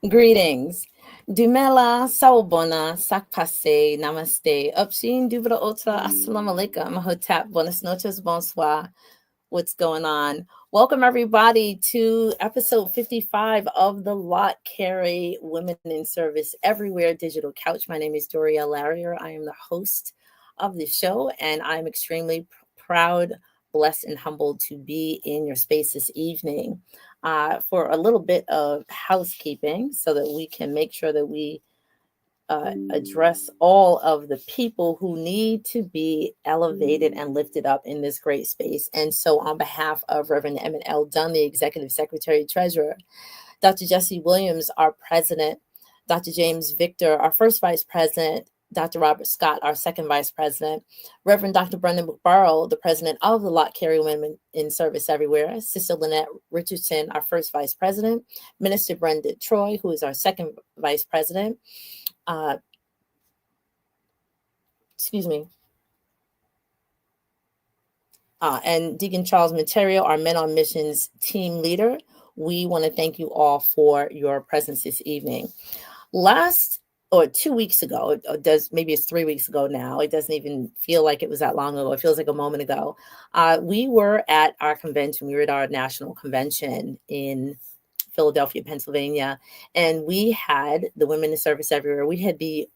Greetings. Dumela, sawubona, sakpase, namaste, upshin, dubra otra, assalamu alaikum, hotep, buenas noches, bonsoir. What's going on? Welcome, everybody, to episode 55 of the Lott Carey Women in Service Everywhere Digital Couch. My name is Doria Larrier. I am the host of the show, and I'm extremely proud, blessed, and humbled to be in your space this evening for a little bit of housekeeping so that we can make sure that we address all of the people who need to be elevated and lifted up in this great space. And so, on behalf of Reverend Emmett L. Dunn, the Executive Secretary Treasurer, Dr. Jesse Williams, our President, Dr. James Victor, our first Vice President, Dr. Robert Scott, our second Vice President, Reverend Dr. Brendan McBarrow, the President of the Lott Carey Women in Service Everywhere, Sister Lynette Richardson, our first Vice President, Minister Brenda Troy, who is our second Vice President, excuse me, and Deacon Charles Materio, our Men on Missions team leader. We want to thank you all for your presence this evening. Last or 2 weeks ago, maybe it's 3 weeks ago now. It doesn't even feel like it was that long ago. It feels like a moment ago. We were at our convention. We were at our national convention in Philadelphia, Pennsylvania, and we had the Women in Service Everywhere. We had the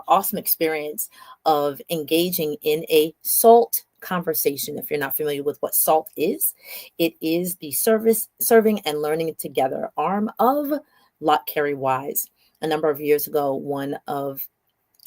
awesome experience of engaging in a SALT conversation. If you're not familiar with what SALT is, it is the serving and learning together arm of Lott Carey Wise. A number of years ago, one of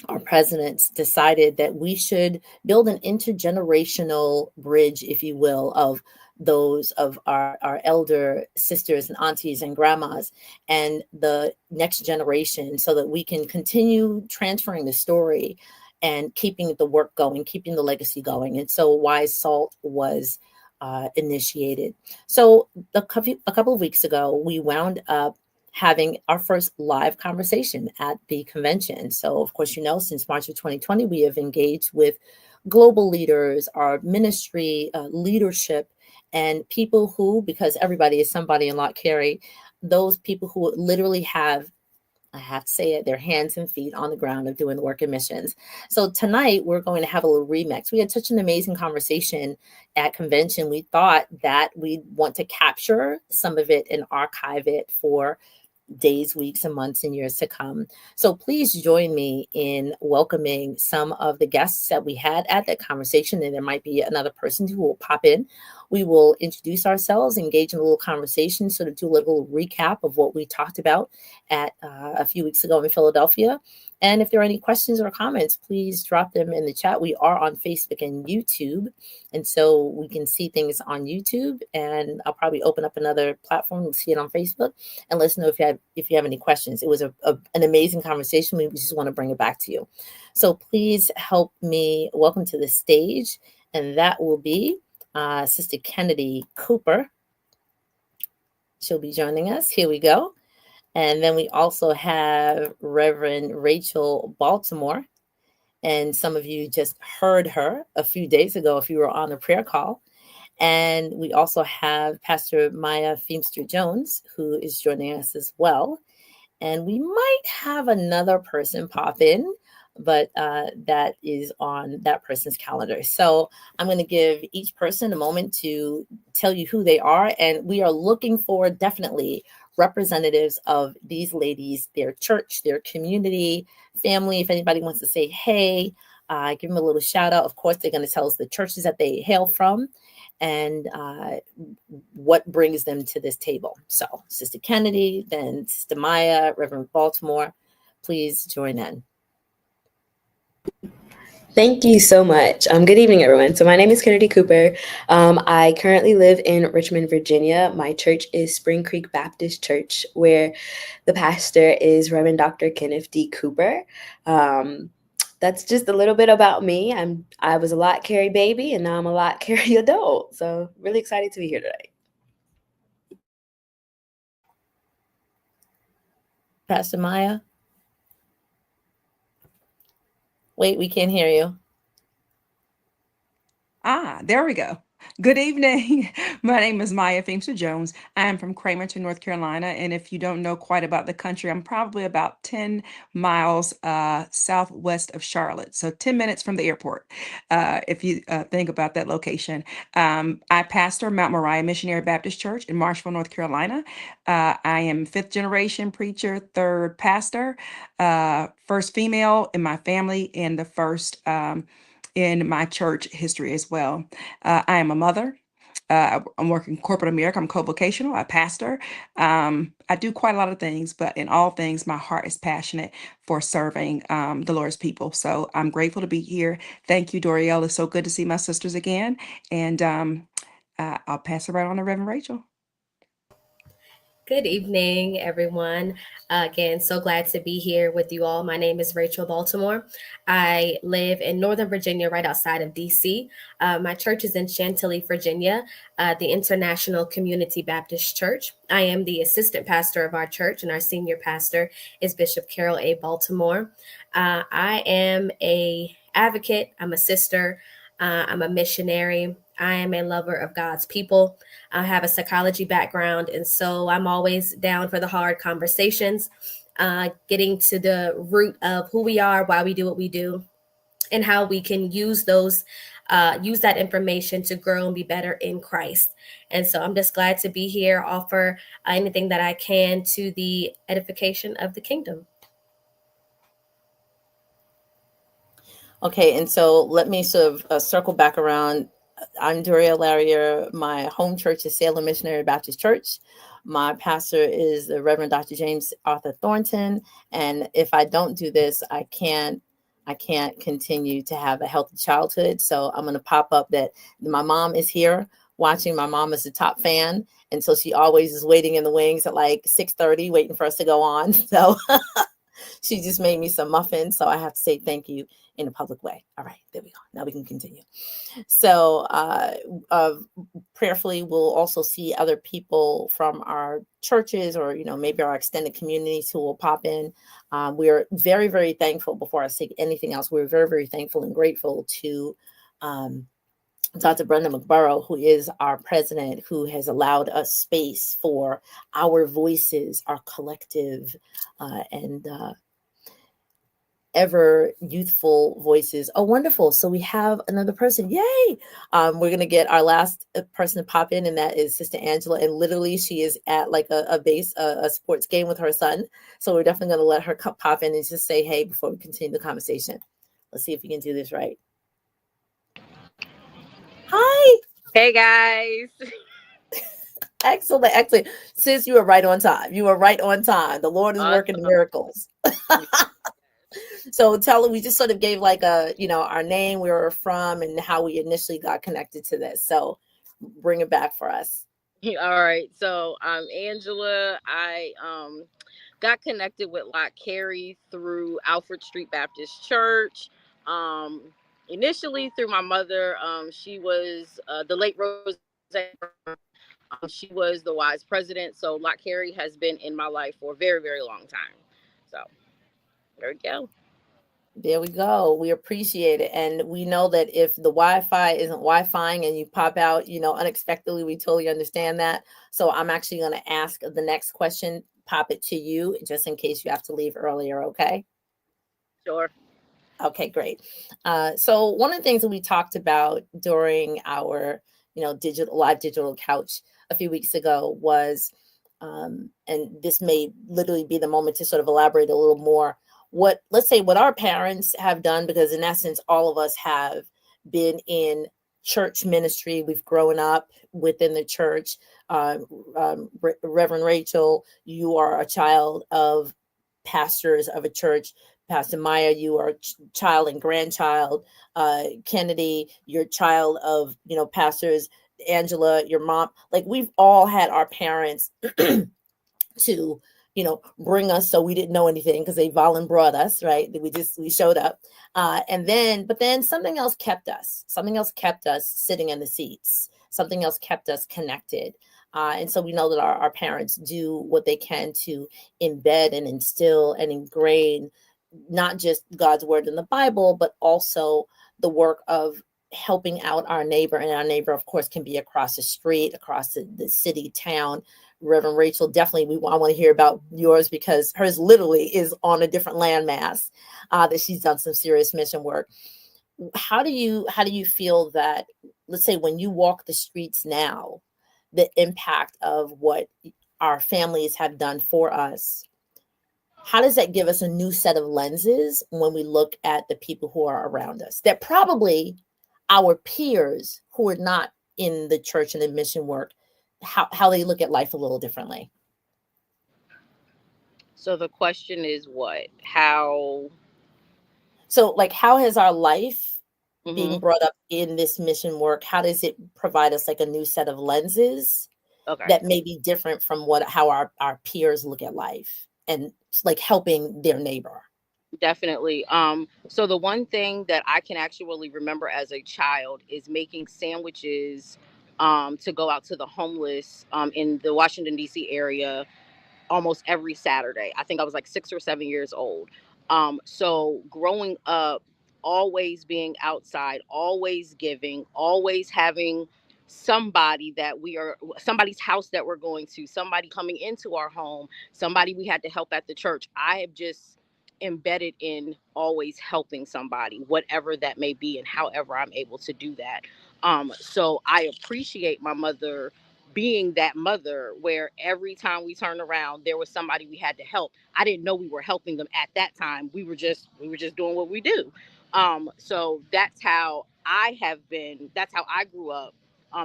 our presidents decided that we should build an intergenerational bridge, if you will, of those of our elder sisters and aunties and grandmas and the next generation so that we can continue transferring the story and keeping the work going, keeping the legacy going. And so Wise Salt was initiated. So a couple of weeks ago, we wound up having our first live conversation at the convention. So, of course, since March of 2020, we have engaged with global leaders, our ministry leadership, and people who, because everybody is somebody in Lott Carey, those people who literally have, I have to say it, their hands and feet on the ground of doing the work in missions. So tonight we're going to have a little remix. We had such an amazing conversation at convention. We thought that we'd want to capture some of it and archive it for days, weeks, and months and years to come. So please join me in welcoming some of the guests that we had at that conversation. And there might be another person who will pop in. We will introduce ourselves, engage in a little conversation, sort of do a little recap of what we talked about at a few weeks ago in Philadelphia. And if there are any questions or comments, please drop them in the chat. We are on Facebook and YouTube, and so we can see things on YouTube. And I'll probably open up another platform and see it on Facebook. And let us know if you have any questions. It was an amazing conversation. We just want to bring it back to you. So please help me welcome to the stage, and that will be Sister Kennedy Cooper. She'll be joining us. Here we go. And then we also have Reverend Rachel Baltimore. And some of you just heard her a few days ago if you were on the prayer call. And we also have Pastor Maya Feemster Jones, who is joining us as well. And we might have another person pop in, but that is on that person's calendar. So I'm going to give each person a moment to tell you who they are. And we are looking for definitely representatives of these ladies, their church, their community, family. If anybody wants to say, hey, give them a little shout out. Of course, they're going to tell us the churches that they hail from and what brings them to this table. So Sister Kennedy, then Sister Maya, Reverend Baltimore, please join in. Thank you so much. Good evening, everyone. So my name is Kennedy Cooper. I currently live in Richmond, Virginia. My church is Spring Creek Baptist Church, where the pastor is Reverend Dr. Kenneth D. Cooper. That's just a little bit about me. I was a Lott Carey baby, and now I'm a Lott Carey adult. So really excited to be here today. Pastor Maya? Wait, we can't hear you. There we go. Good evening. My name is Maya Feemster Jones. I am from Cramerton, North Carolina. And if you don't know quite about the country, I'm probably about 10 miles southwest of Charlotte. So 10 minutes from the airport, if you think about that location. I pastor Mount Moriah Missionary Baptist Church in Marshville, North Carolina. I am fifth generation preacher, third pastor, first female in my family, and the first in my church history as well. I am a mother. I'm working corporate America. I'm co-vocational. I pastor. I do quite a lot of things, but in all things, my heart is passionate for serving the Lord's people. So I'm grateful to be here. Thank you, Dorielle. It's so good to see my sisters again. And I'll pass it right on to Reverend Rachel. Good evening, everyone. Again, so glad to be here with you all. My name is Rachel Baltimore. I live in Northern Virginia, right outside of DC. My church is in Chantilly, Virginia, the International Community Baptist Church. I am the assistant pastor of our church, and our senior pastor is Bishop Carol A. Baltimore. I am a advocate. I'm a sister. I'm a missionary. I am a lover of God's people. I have a psychology background, and so I'm always down for the hard conversations, getting to the root of who we are, why we do what we do, and how we can use that information to grow and be better in Christ. And so I'm just glad to be here, offer anything that I can to the edification of the kingdom. Okay, and so let me sort of circle back around. I'm Doria Larrier. My home church is Salem Missionary Baptist Church. My pastor is the Reverend Dr. James Arthur Thornton. And if I don't do this, I can't continue to have a healthy childhood. So I'm going to pop up that my mom is here watching. My mom is a top fan. And so she always is waiting in the wings at like 6:30, waiting for us to go on. So she just made me some muffins. So I have to say thank you in a public way. All right, there we go. Now we can continue. So prayerfully, we'll also see other people from our churches or, maybe our extended communities who will pop in. We're very, very thankful. Before I say anything else, we're very, very thankful and grateful to Dr. Brenda McBurrow, who is our president, who has allowed us space for our voices, our collective and ever youthful voices. Oh, wonderful. So we have another person. Yay. We're going to get our last person to pop in, and that is Sister Angela. And literally she is at like a sports game with her son. So we're definitely going to let her pop in and just say, hey, before we continue the conversation. Let's see if we can do this right. Hi. Hey guys. Excellent. Sis, you are right on time. The Lord is working miracles. So we just sort of gave like our name, where we're from, and how we initially got connected to this. So bring it back for us. All right. So I'm Angela. I got connected with Lott Carey through Alfred Street Baptist Church. Initially through my mother. She was the late Rose. She was the wise president. So Lott Carey has been in my life for a very, very long time. So there we go. There we go. We appreciate it. And we know that if the Wi-Fi isn't Wi-Fiing and you pop out, unexpectedly, we totally understand that. So I'm actually going to ask the next question, pop it to you, just in case you have to leave earlier. Okay. Sure. Okay, great. So one of the things that we talked about during our, digital couch a few weeks ago was, and this may literally be the moment to sort of elaborate a little more, what our parents have done, because in essence, all of us have been in church ministry. We've grown up within the church. Reverend Rachel, you are a child of pastors of a church. Pastor Maya, you are child and grandchild. Kennedy, you're child of, pastors. Angela, your mom. Like, we've all had our parents to bring us, so we didn't know anything because they volunteered brought us, right? We showed up, but then something else kept us sitting in the seats. Something else kept us connected, and so we know that our parents do what they can to embed and instill and ingrain not just God's word in the Bible, but also the work of helping out our neighbor, and our neighbor, of course, can be across the street, across the city, town. Reverend Rachel, definitely, I want to hear about yours, because hers literally is on a different landmass, that she's done some serious mission work. How do you feel that, let's say, when you walk the streets now, the impact of what our families have done for us, how does that give us a new set of lenses when we look at the people who are around us, that probably our peers who are not in the church and the mission work, how they look at life a little differently? So the question is what? How? So, like, how has our life being Mm-hmm. brought up in this mission work, how does it provide us like a new set of lenses Okay. that may be different from how our peers look at life, and like helping their neighbor? Definitely. So the one thing that I can actually remember as a child is making sandwiches to go out to the homeless in the Washington D.C. area almost every Saturday. I think I was like 6 or 7 years old. So growing up, always being outside, always giving, always having somebody's house that we're going to, somebody coming into our home, somebody we had to help at the church. I have just embedded in always helping somebody, whatever that may be, and however I'm able to do that. So I appreciate my mother being that mother where every time we turned around there was somebody we had to help. I didn't know we were helping them at that time. We were just doing what we do. So that's how I grew up,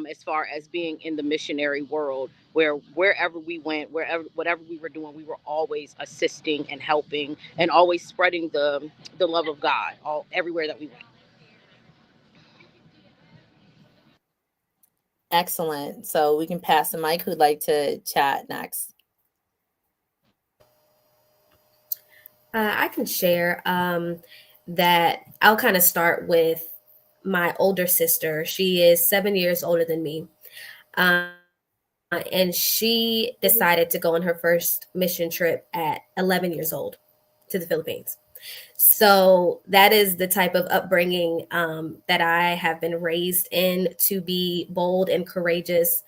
as far as being in the missionary world, where wherever we went, wherever whatever we were doing, we were always assisting and helping and always spreading the love of God all everywhere that we went. Excellent. So we can pass the mic. Who'd like to chat next? I can share that I'll kind of start with my older sister. She is 7 years older than me. And she decided to go on her first mission trip at 11 years old to the Philippines. So that is the type of upbringing that I have been raised in, to be bold and courageous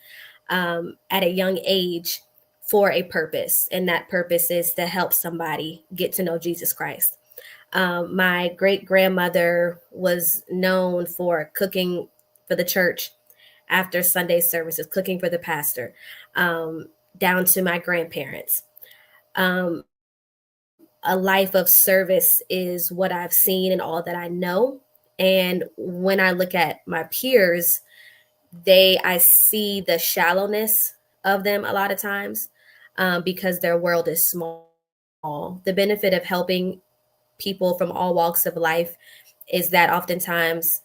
at a young age for a purpose. And that purpose is to help somebody get to know Jesus Christ. My great grandmother was known for cooking for the church after Sunday services, cooking for the pastor, down to my grandparents. Um, a life of service is what I've seen and all that I know. And when I look at my peers, I see the shallowness of them a lot of times, because their world is small. The benefit of helping people from all walks of life is that oftentimes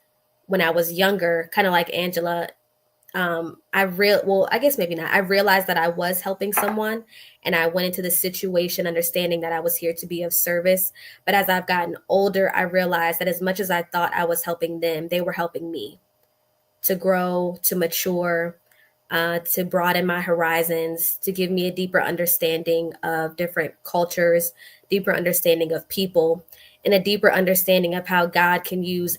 when I was younger, kind of like Angela, I guess maybe not. I realized that I was helping someone, and I went into the situation understanding that I was here to be of service. But as I've gotten older, I realized that as much as I thought I was helping them, they were helping me to grow, to mature, to broaden my horizons, to give me a deeper understanding of different cultures, deeper understanding of people, and a deeper understanding of how God can use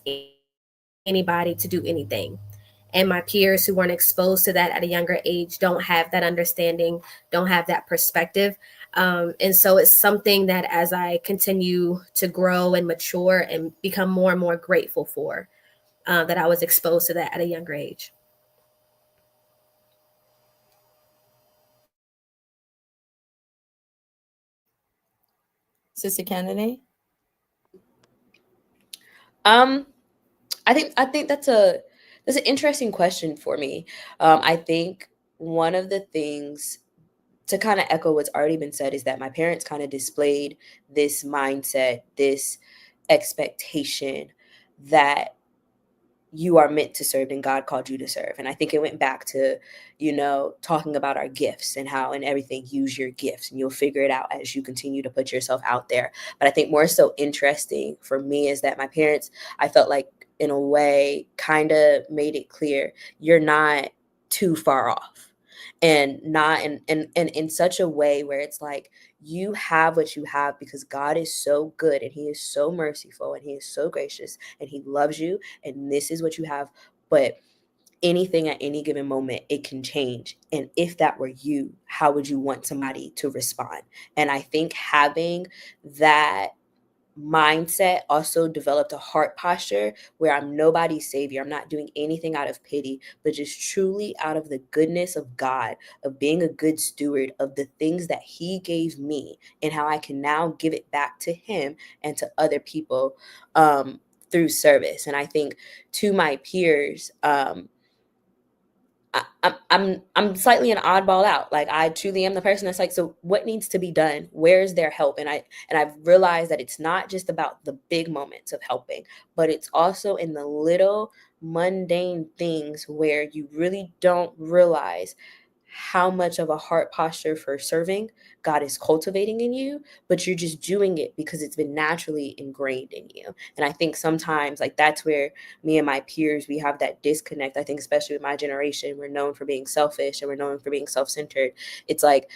anybody to do anything. And my peers who weren't exposed to that at a younger age don't have that understanding, don't have that perspective. And so it's something that as I continue to grow and mature and become more and more grateful for, that I was exposed to that at a younger age. Sister Kennedy? Um, I think that's an interesting question for me. I think one of the things, to kind of echo what's already been said, is that my parents kind of displayed this mindset, this expectation that you are meant to serve and God called you to serve. And I think it went back to, talking about our gifts and how in everything use your gifts and you'll figure it out as you continue to put yourself out there. But I think more so interesting for me is that my parents, I felt like in a way kind of made it clear you're not too far off, and not in such a way where it's like you have what you have because God is so good and he is so merciful and he is so gracious and he loves you, and this is what you have. But anything at any given moment, it can change. And if that were you, how would you want somebody to respond? And I think having that mindset also developed a heart posture where I'm nobody's savior. I'm not doing anything out of pity, but just truly out of the goodness of God, of being a good steward of the things that he gave me and how I can now give it back to him and to other people through service. And I think to my peers, I'm slightly an oddball out. Like, I truly am the person that's like, so what needs to be done? Where's their help? And I've realized that it's not just about the big moments of helping, but it's also in the little mundane things where you really don't realize how much of a heart posture for serving God is cultivating in you, but you're just doing it because it's been naturally ingrained in you. And I think sometimes, like, that's where me and my peers, we have that disconnect. I think especially with my generation, we're known for being selfish and we're known for being self-centered. It's like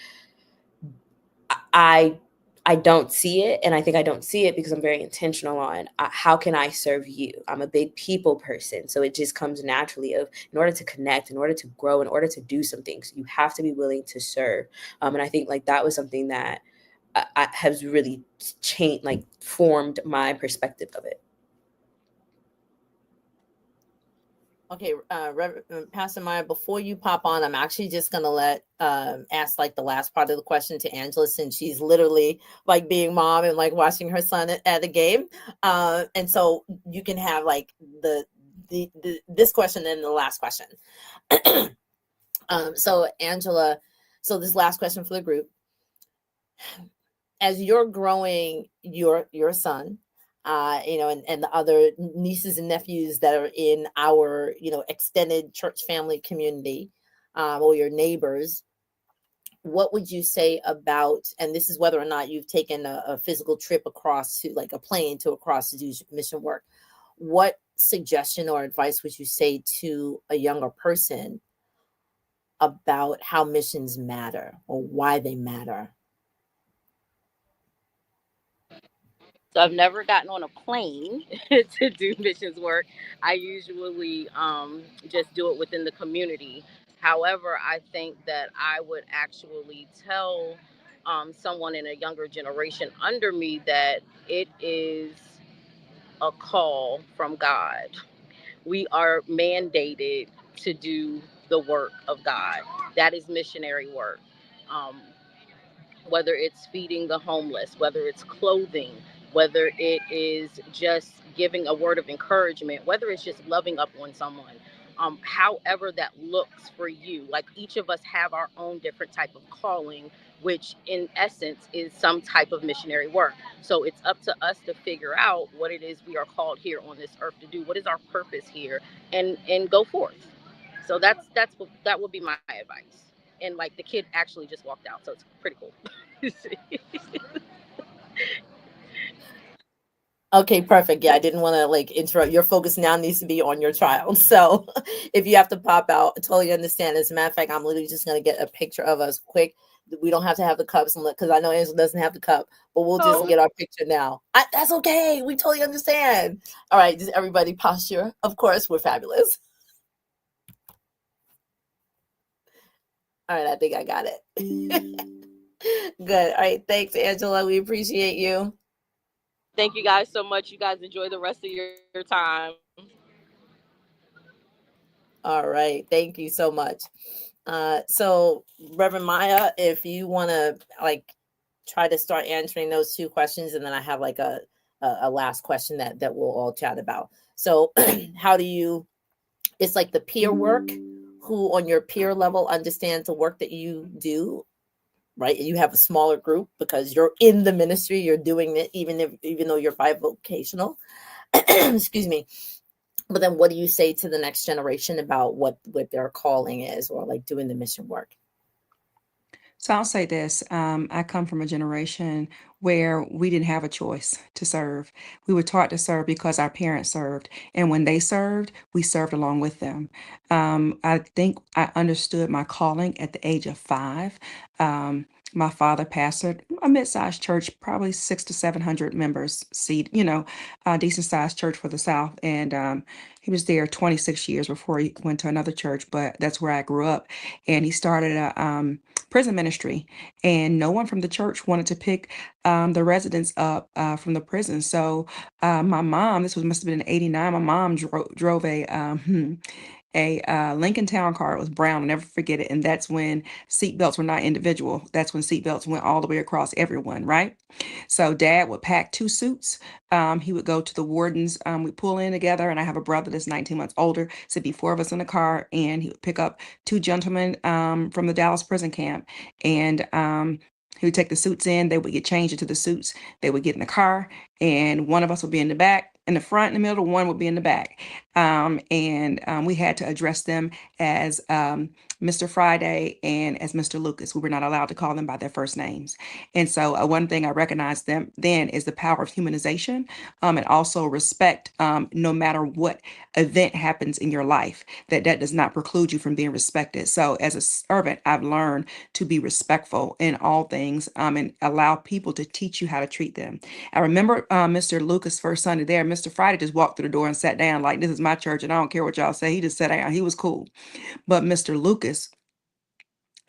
I don't see it, and I think I don't see it because I'm very intentional on how can I serve you. I'm a big people person, so it just comes naturally of, in order to connect, in order to grow, in order to do some things, you have to be willing to serve. And I think like that was something that has really changed, like formed my perspective of it. Okay, Pastor Maya, before you pop on, I'm actually just gonna let ask like the last part of the question to Angela, since she's literally like being mom and like watching her son at a game, and so you can have like the this question and the last question. So Angela, so this last question for the group: as you're growing your son, and the other nieces and nephews that are in our, extended church family community, or your neighbors, what would you say about, and this is whether or not you've taken a physical trip across to, like, a plane to across to do mission work, what suggestion or advice would you say to a younger person about how missions matter or why they matter? So I've never gotten on a plane to do missions work. I usually just do it within the community. However, I think that I would actually tell someone in a younger generation under me that it is a call from God. We are mandated to do the work of God. That is missionary work. Um, whether it's feeding the homeless, whether it's clothing, whether it is just giving a word of encouragement, whether it's just loving up on someone, however that looks for you. Like, each of us have our own different type of calling, which in essence is some type of missionary work. So it's up to us to figure out what it is we are called here on this earth to do. What is our purpose here, and go forth. So that would be my advice. And like, the kid actually just walked out, so it's pretty cool. Okay, perfect. Yeah, I didn't want to like interrupt. Your focus now needs to be on your child. So if you have to pop out, I totally understand. As a matter of fact, I'm literally just going to get a picture of us quick. We don't have to have the cups because I know Angela doesn't have the cup, but we'll just get our picture now. That's okay. We totally understand. All right, just everybody posture. Of course, we're fabulous. All right, I think I got it. Good. All right, thanks, Angela. We appreciate you. Thank you guys so much. You guys enjoy the rest of your time. All right. Thank you so much. So Reverend Maya, if you want to like try to start answering those two questions, and then I have like a last question that we'll all chat about. So how do you, it's like the peer work, who on your peer level understands the work that you do, right? You have a smaller group because you're in the ministry, you're doing it, even though you're bivocational. Excuse me. But then what do you say to the next generation about what their calling is, or like doing the mission work? So I'll say this. I come from a generation where we didn't have a choice to serve. We were taught to serve because our parents served. And when they served, we served along with them. I think I understood my calling at the age of 5. My father pastored a mid-sized church, probably 600 to 700 members, seat, a decent sized church for the South. And he was there 26 years before he went to another church, but that's where I grew up. And he started a prison ministry, and no one from the church wanted to pick the residents up from the prison. So my mom, must have been in '89. My mom drove a Lincoln Town car. It was brown. I'll never forget it. And that's when seatbelts were not individual. That's when seatbelts went all the way across everyone, right? So dad would pack 2 suits. He would go to the wardens. We pull in together, and I have a brother that's 19 months older. So it'd be 4 of us in the car, and he would pick up 2 gentlemen from the Dallas prison camp. And he would take the suits in. They would get changed into the suits. They would get in the car, and one of us would be in the back, in the front, in the middle. One would be in the back. And we had to address them as Mr. Friday and as Mr. Lucas. We were not allowed to call them by their first names. And so one thing I recognized them then is the power of humanization, and also respect, no matter what event happens in your life, that does not preclude you from being respected. So as a servant, I've learned to be respectful in all things, and allow people to teach you how to treat them. I remember Mr. Lucas' first Sunday there. Mr. Friday just walked through the door and sat down like, this is my church and I don't care what y'all say. He just sat down. He was cool. But Mr. Lucas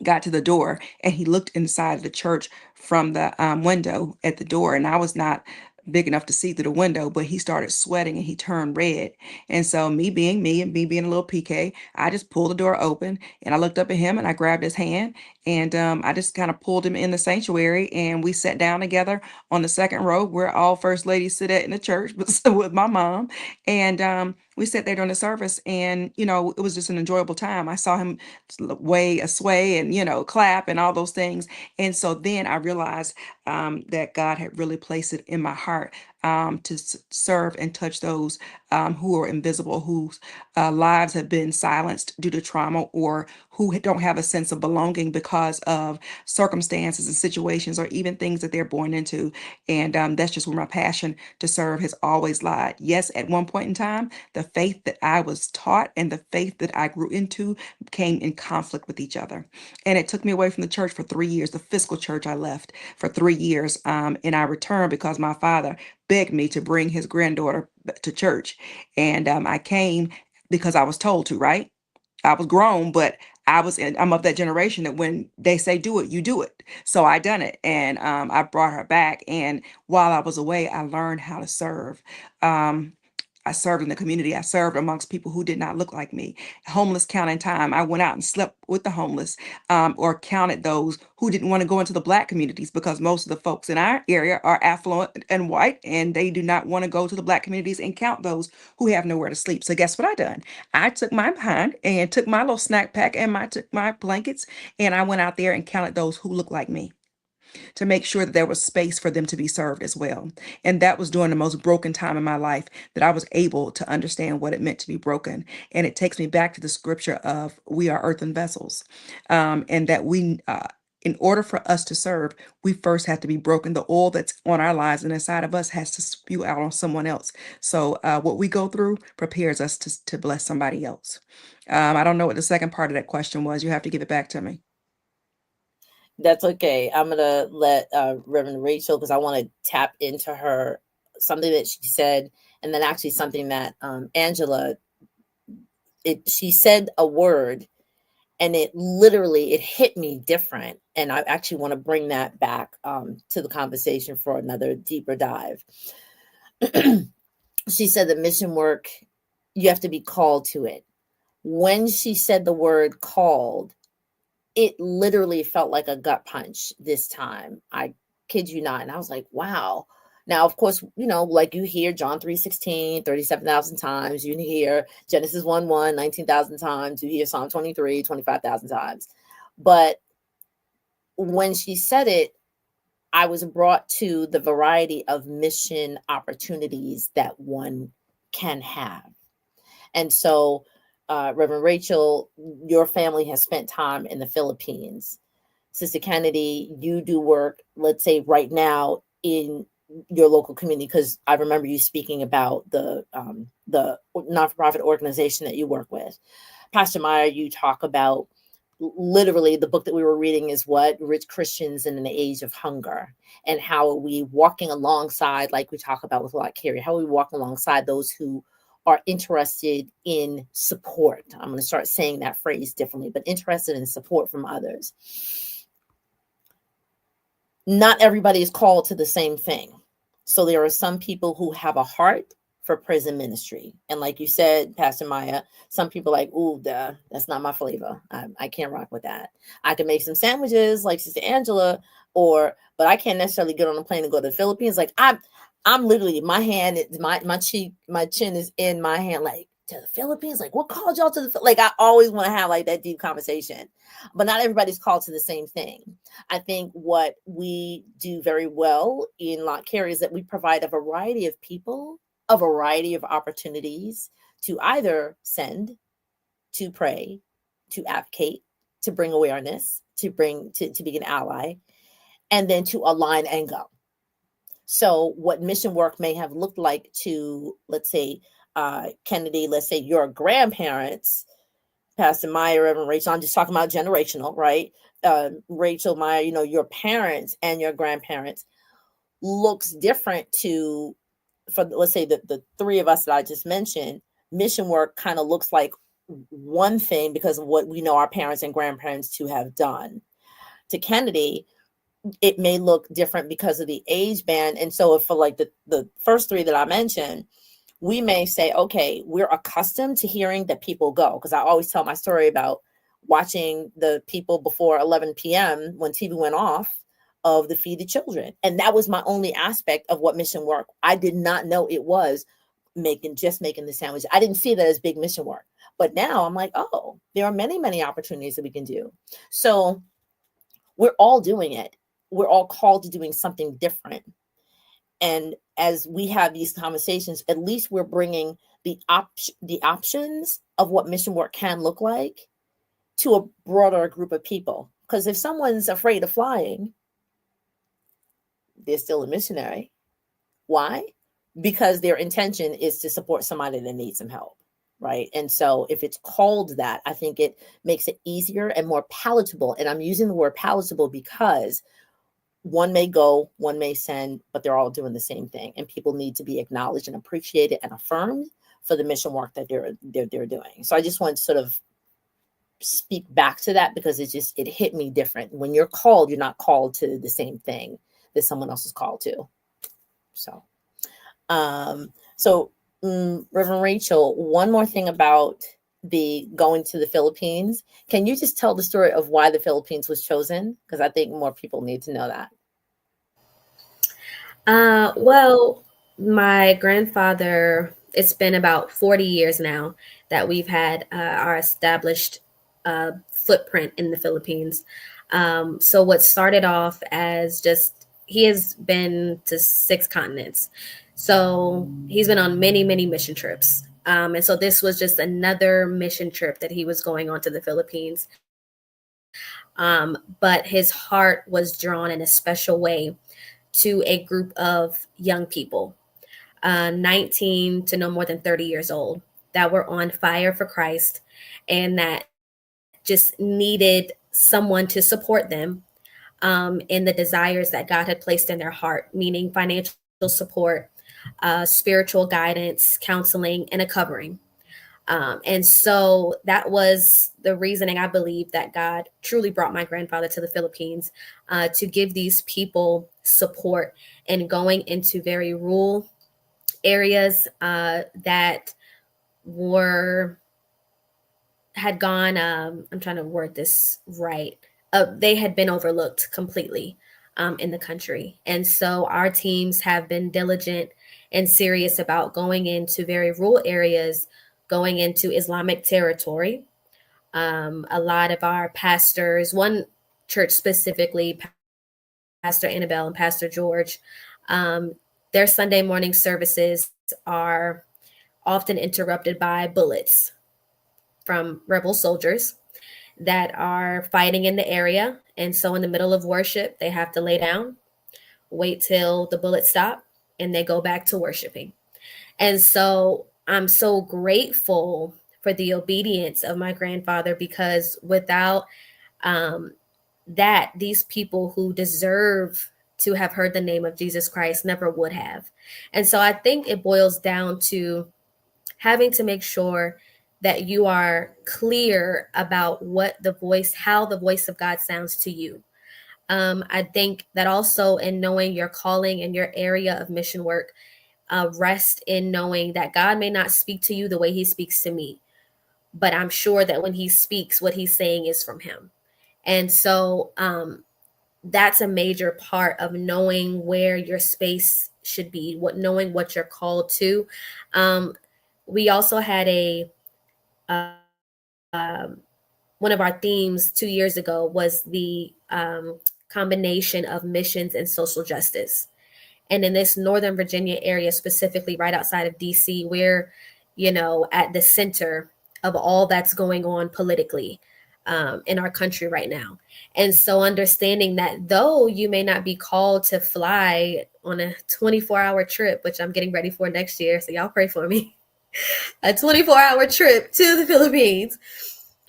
got to the door and he looked inside of the church from the window at the door, and I was not big enough to see through the window, but he started sweating and he turned red. And so me being me and me being a little PK, I just pulled the door open and I looked up at him and I grabbed his hand, and I just kind of pulled him in the sanctuary, and we sat down together on the second row where all first ladies sit at in the church, but with my mom. And we sat there during the service, and it was just an enjoyable time. I saw him sway and clap and all those things. And so then I realized that God had really placed it in my heart to serve and touch those who are invisible, whose lives have been silenced due to trauma, or who don't have a sense of belonging because of circumstances and situations, or even things that they're born into. And that's just where my passion to serve has always lied. Yes, at one point in time, the faith that I was taught and the faith that I grew into came in conflict with each other. And it took me away from the church for 3 years. The physical church I left for 3 years. And I returned because my father begged me to bring his granddaughter to church. And I came because I was told to, right? I was grown, but I'm of that generation that when they say do it, you do it. So I done it. And I brought her back. And while I was away, I learned how to serve. I served in the community. I served amongst people who did not look like me. Homeless counting time. I went out and slept with the homeless, or counted those who didn't want to go into the Black communities, because most of the folks in our area are affluent and white, and they do not want to go to the Black communities and count those who have nowhere to sleep. So guess what I done? I took my behind and took my little snack pack and took my blankets, and I went out there and counted those who looked like me, to make sure that there was space for them to be served as well. And that was during the most broken time in my life that I was able to understand what it meant to be broken. And it takes me back to the scripture of we are earthen vessels, and that in order for us to serve, we first have to be broken. The oil that's on our lives and inside of us has to spew out on someone else. So what we go through prepares us to bless somebody else. I don't know what the second part of that question was. You have to give it back to me. That's okay. I'm gonna let Reverend Rachel, because I want to tap into her, something that she said, and then actually something that Angela, she said a word, and it hit me different, and I actually want to bring that back to the conversation for another deeper dive. She said the mission work, you have to be called to it. When she said the word called, it literally felt like a gut punch this time. I kid you not. And I was like, wow. Now, of course, like you hear John 3:16, 37,000 times. You hear Genesis 1:1, 19,000 times. You hear Psalm 23, 25,000 times. But when she said it, I was brought to the variety of mission opportunities that one can have. And so, Reverend Rachel, your family has spent time in the Philippines. Sister Kennedy, you do work, let's say right now, in your local community, because I remember you speaking about the non-for-profit organization that you work with. Pastor Meyer, you talk about literally the book that we were reading is what Rich Christians in an Age of Hunger, and how are we walking alongside, like we talk about with Lott Carey, how are we walking alongside those who are interested in support. I'm going to start saying that phrase differently, but interested in support from others. Not everybody is called to the same thing. So there are some people who have a heart for prison ministry. And like you said, Pastor Maya, some people like, ooh, that's not my flavor. I can't rock with that. I can make some sandwiches like Sister Angela, but I can't necessarily get on a plane and go to the Philippines. Like I'm literally, my hand, my chin is in my hand, like, to the Philippines? Like, what called y'all to the, like, I always want to have like that deep conversation, but not everybody's called to the same thing. I think what we do very well in Lott Carey is that we provide a variety of people, a variety of opportunities to either send, to pray, to advocate, to bring awareness, to be an ally, and then to align and go. So what mission work may have looked like to, let's say, Kennedy, let's say your grandparents, Pastor Maya, Reverend Rachel, I'm just talking about generational, right? Rachel, Maya, your parents and your grandparents looks different for let's say the three of us that I just mentioned. Mission work kind of looks like one thing because of what we know our parents and grandparents to have done. To Kennedy, it may look different because of the age band. And so for like the first three that I mentioned, we may say, okay, we're accustomed to hearing that people go. Because I always tell my story about watching the people before 11 p.m. when TV went off of the Feed the Children. And that was my only aspect of what mission work. I did not know it was making the sandwich. I didn't see that as big mission work. But now I'm like, oh, there are many, many opportunities that we can do. So we're all doing it. We're all called to doing something different. And as we have these conversations, at least we're bringing the options of what mission work can look like to a broader group of people. Because if someone's afraid of flying, they're still a missionary. Why? Because their intention is to support somebody that needs some help, right? And so if it's called that, I think it makes it easier and more palatable. And I'm using the word palatable because one may go, one may send, but they're all doing the same thing. And people need to be acknowledged and appreciated and affirmed for the mission work that they're doing. So I just want to sort of speak back to that because it hit me different. When you're called, you're not called to the same thing that someone else is called to. So, Reverend Rachel, one more thing about the going to the Philippines. Can you just tell the story of why the Philippines was chosen? Because I think more people need to know that. Well, my grandfather, it's been about 40 years now that we've had our established footprint in the Philippines. So what started off as just, he has been to 6 continents. So he's been on many, many mission trips. And so this was just another mission trip that he was going on to the Philippines. But his heart was drawn in a special way to a group of young people, 19 to no more than 30 years old, that were on fire for Christ and that just needed someone to support them in the desires that God had placed in their heart, meaning financial support, spiritual guidance, counseling, and a covering. And so that was the reasoning, I believe, that God truly brought my grandfather to the Philippines to give these people support and going into very rural areas that had gone, I'm trying to word this right, they had been overlooked completely in the country. And so our teams have been diligent and serious about going into very rural areas, going into Islamic territory. A lot of our pastors, one church specifically, Pastor Annabelle and Pastor George, their Sunday morning services are often interrupted by bullets from rebel soldiers that are fighting in the area. And so in the middle of worship, they have to lay down, wait till the bullets stop, and they go back to worshiping. And so I'm so grateful for the obedience of my grandfather, because without um, that, these people who deserve to have heard the name of Jesus Christ never would have. And so I think it boils down to having to make sure that you are clear about how the voice of God sounds to you. I think that also in knowing your calling and your area of mission work, rest in knowing that God may not speak to you the way he speaks to me, but I'm sure that when he speaks, what he's saying is from him. And so that's a major part of knowing where your space should be, knowing what you're called to. We also had um, one of our themes 2 years ago was the combination of missions and social justice. And in this Northern Virginia area, specifically right outside of DC, we're, at the center of all that's going on politically in our country right now. And so understanding that though you may not be called to fly on a 24-hour trip, which I'm getting ready for next year, so y'all pray for me, a 24-hour trip to the Philippines,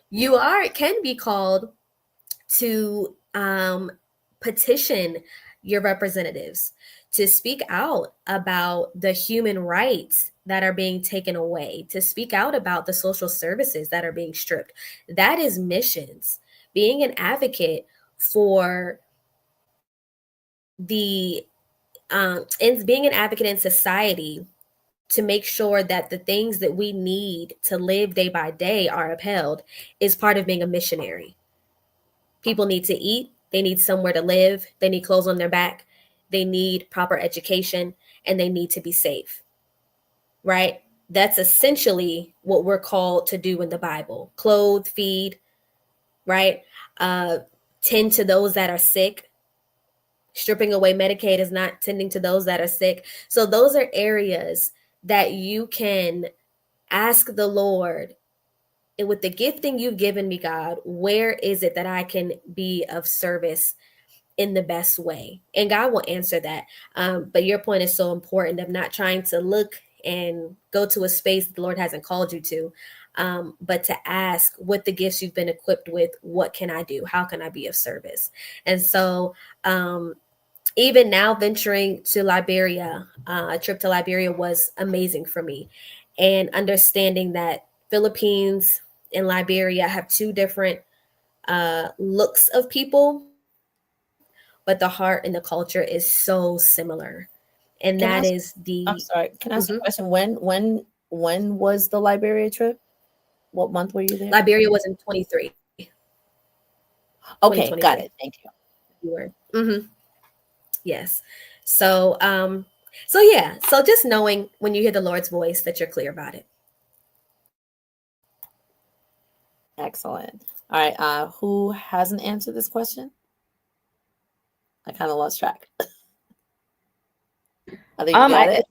you can be called to petition your representatives, to speak out about the human rights that are being taken away, to speak out about the social services that are being stripped. That is missions. Being an advocate for being an advocate in society to make sure that the things that we need to live day by day are upheld is part of being a missionary. People need to eat. They need somewhere to live. They need clothes on their back. They need proper education, and they need to be safe, right? That's essentially what we're called to do in the Bible. Clothe, feed, right? Tend to those that are sick. Stripping away Medicaid is not tending to those that are sick. So those are areas that you can ask the Lord, and with the gifting you've given me, God, where is it that I can be of service in the best way? And God will answer that. But your point is so important of not trying to look and go to a space the Lord hasn't called you to, but to ask, with the gifts you've been equipped with, what can I do? How can I be of service? And so even now venturing to Liberia, a trip to Liberia was amazing for me. And understanding that Philippines and Liberia have two different looks of people, but the heart and the culture is so similar. And that Can I is ask, the I'm sorry, can I ask Mhm. a question? When was the Liberia trip? What month were you there? Liberia was in 2023. Okay, got it. Thank you. You were. Yes. So, so yeah. So just knowing when you hear the Lord's voice that you're clear about it. Excellent. All right. Who hasn't answered this question? I kind of lost track. I think you got it.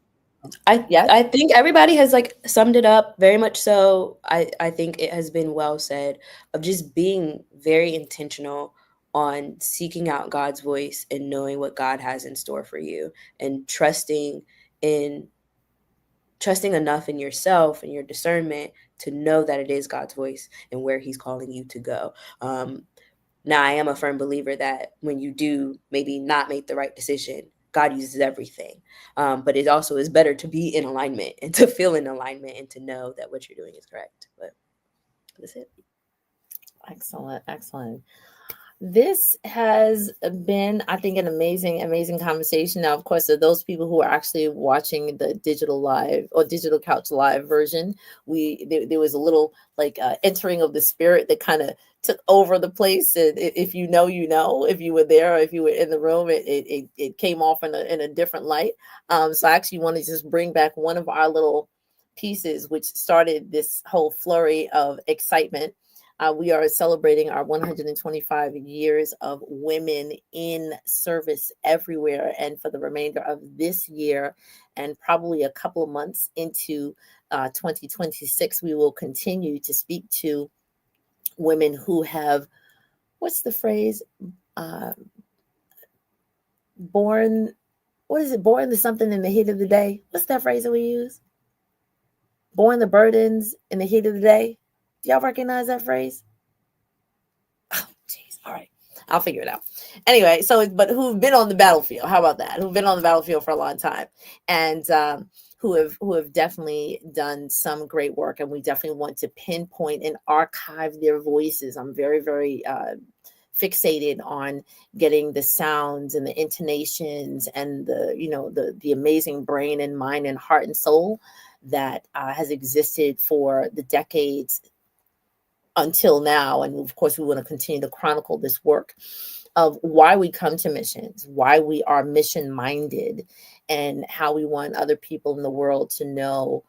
Yes. I think everybody has like summed it up very much so. I think it has been well said of just being very intentional on seeking out God's voice and knowing what God has in store for you, and in trusting enough in yourself and your discernment to know that it is God's voice and where he's calling you to go. Now, I am a firm believer that when you do maybe not make the right decision, God uses everything. But it also is better to be in alignment and to feel in alignment and to know that what you're doing is correct. But that's it. Excellent. Excellent. This has been, I think, an amazing conversation. Now, of course, for those people who are actually watching the digital live or digital couch live version, there was a little like entering of the spirit that kind of took over the place. And if you know, if you were there or if you were in the room, it came off in a different light. So I actually want to just bring back one of our little pieces, which started this whole flurry of excitement. We are celebrating our 125 years of women in service everywhere. And for the remainder of this year and probably a couple of months into 2026, we will continue to speak to women who have, what's the phrase? Born, what is it? Born to something in the heat of the day. What's that phrase that we use? Borne the burdens in the heat of the day. Do y'all recognize that phrase? Oh, jeez. All right. I'll figure it out. Anyway, so, but who've been on the battlefield? How about that? Who've been on the battlefield for a long time, and who have definitely done some great work, and we definitely want to pinpoint and archive their voices. I'm very, very fixated on getting the sounds and the intonations and the amazing brain and mind and heart and soul that has existed for the decades until now. And of course, we want to continue to chronicle this work of why we come to missions, why we are mission minded, and how we want other people in the world to know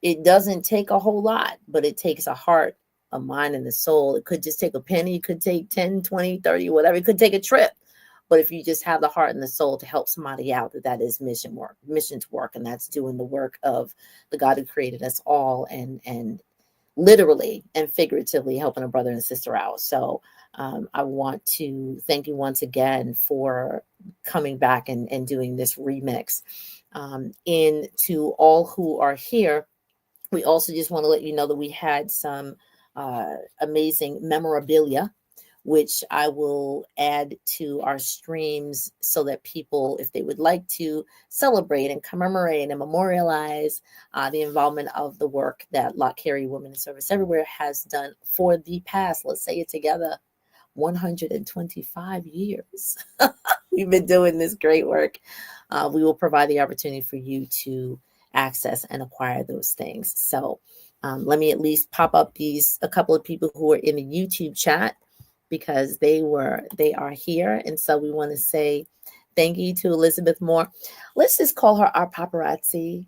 it doesn't take a whole lot, but it takes a heart, a mind, and a soul. It could just take a penny, it could take 10, 20, 30, whatever. It could take a trip. But if you just have the heart and the soul to help somebody out, that is missions work, and that's doing the work of the God who created us all, and literally and figuratively helping a brother and sister out. So I want to thank you once again for coming back and doing this remix. And to all who are here, we also just want to let you know that we had some amazing memorabilia, which I will add to our streams so that people, if they would like to celebrate and commemorate and memorialize the involvement of the work that Lott Carey Women in Service Everywhere has done for the past, let's say it together, 125 years. We've been doing this great work. We will provide the opportunity for you to access and acquire those things. So let me at least pop up a couple of people who are in the YouTube chat, because they are here. And so we want to say thank you to Elizabeth Moore. Let's just call her our paparazzi.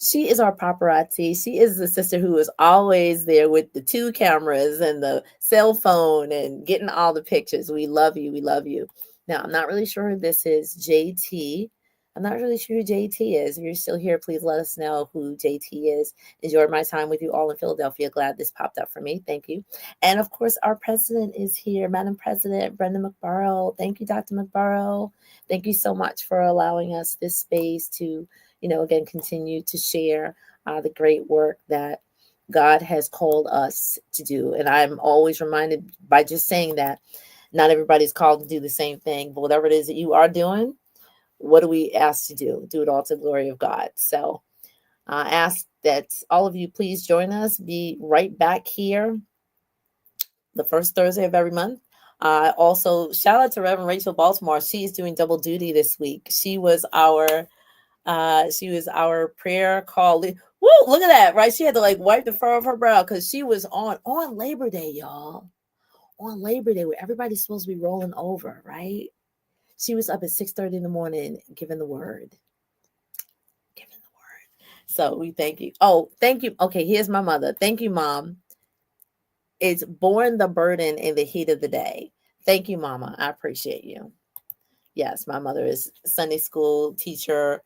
She is our paparazzi. She is the sister who is always there with the 2 cameras and the cell phone and getting all the pictures. We love you. We love you. Now, I'm not really sure who this is, JT. I'm not really sure who JT is. If you're still here, please let us know who JT is. Enjoyed my time with you all in Philadelphia. Glad this popped up for me. Thank you. And of course, our president is here, Madam President Brenda McBurrow. Thank you, Dr. McBurrow. Thank you so much for allowing us this space to, again, continue to share the great work that God has called us to do. And I'm always reminded by just saying that not everybody's called to do the same thing, but whatever it is that you are doing, what do we ask to do? Do it all to the glory of God. So I ask that all of you please join us. Be right back here the first Thursday of every month. Also, shout out to Reverend Rachel Baltimore. She's doing double duty this week. She was our prayer call. Woo, look at that, right? She had to wipe the fur off her brow because she was on Labor Day, y'all. On Labor Day, where everybody's supposed to be rolling over, right? She was up at 6:30 in the morning giving the word. So we thank you. Oh, thank you. Okay, here's my mother. Thank you, Mom. It's borne the burden in the heat of the day. Thank you, Mama. I appreciate you. Yes, my mother is Sunday school teacher,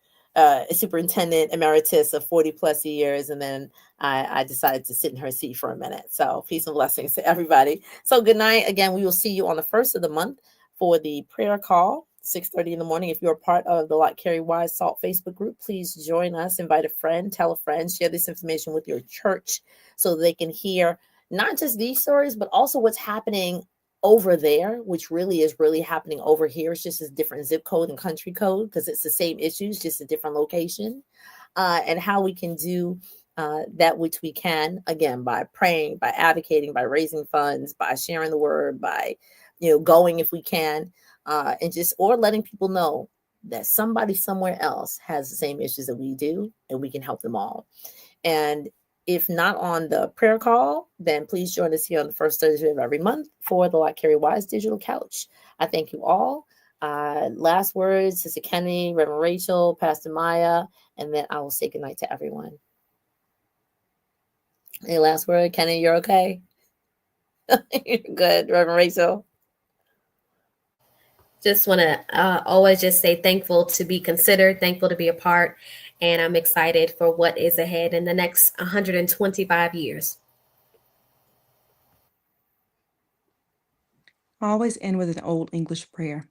superintendent emeritus of 40 plus years. And then I decided to sit in her seat for a minute. So peace and blessings to everybody. So good night. Again, we will see you on the first of the month for the prayer call, 6:30 in the morning. If you're a part of the Lott Carey Wise Salt Facebook group, please join us. Invite a friend, tell a friend, share this information with your church so they can hear not just these stories, but also what's happening over there, which really is happening over here. It's just a different zip code and country code because it's the same issues, just a different location, and how we can do that which we can, again, by praying, by advocating, by raising funds, by sharing the word, by going if we can, and just or letting people know that somebody somewhere else has the same issues that we do, and we can help them all. And if not on the prayer call, then please join us here on the first Thursday of every month for the Lott Carey Wise Digital Couch. I thank you all. Last words, Sister Kenny, Reverend Rachel, Pastor Maya, and then I will say goodnight to everyone. Any last word, Kenny? You're okay? You're good, Reverend Rachel. Just want to always just say thankful to be considered, thankful to be a part, and I'm excited for what is ahead in the next 125 years. I always end with an old English prayer.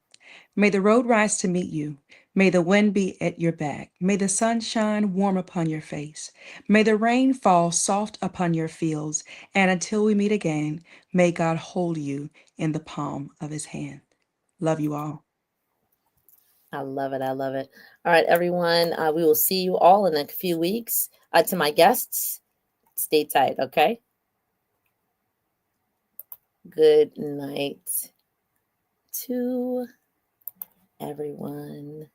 May the road rise to meet you. May the wind be at your back. May the sun shine warm upon your face. May the rain fall soft upon your fields. And until we meet again, may God hold you in the palm of his hand. Love you all. I love it. I love it. All right, everyone. We will see you all in a few weeks. To my guests, stay tight, okay? Good night to everyone.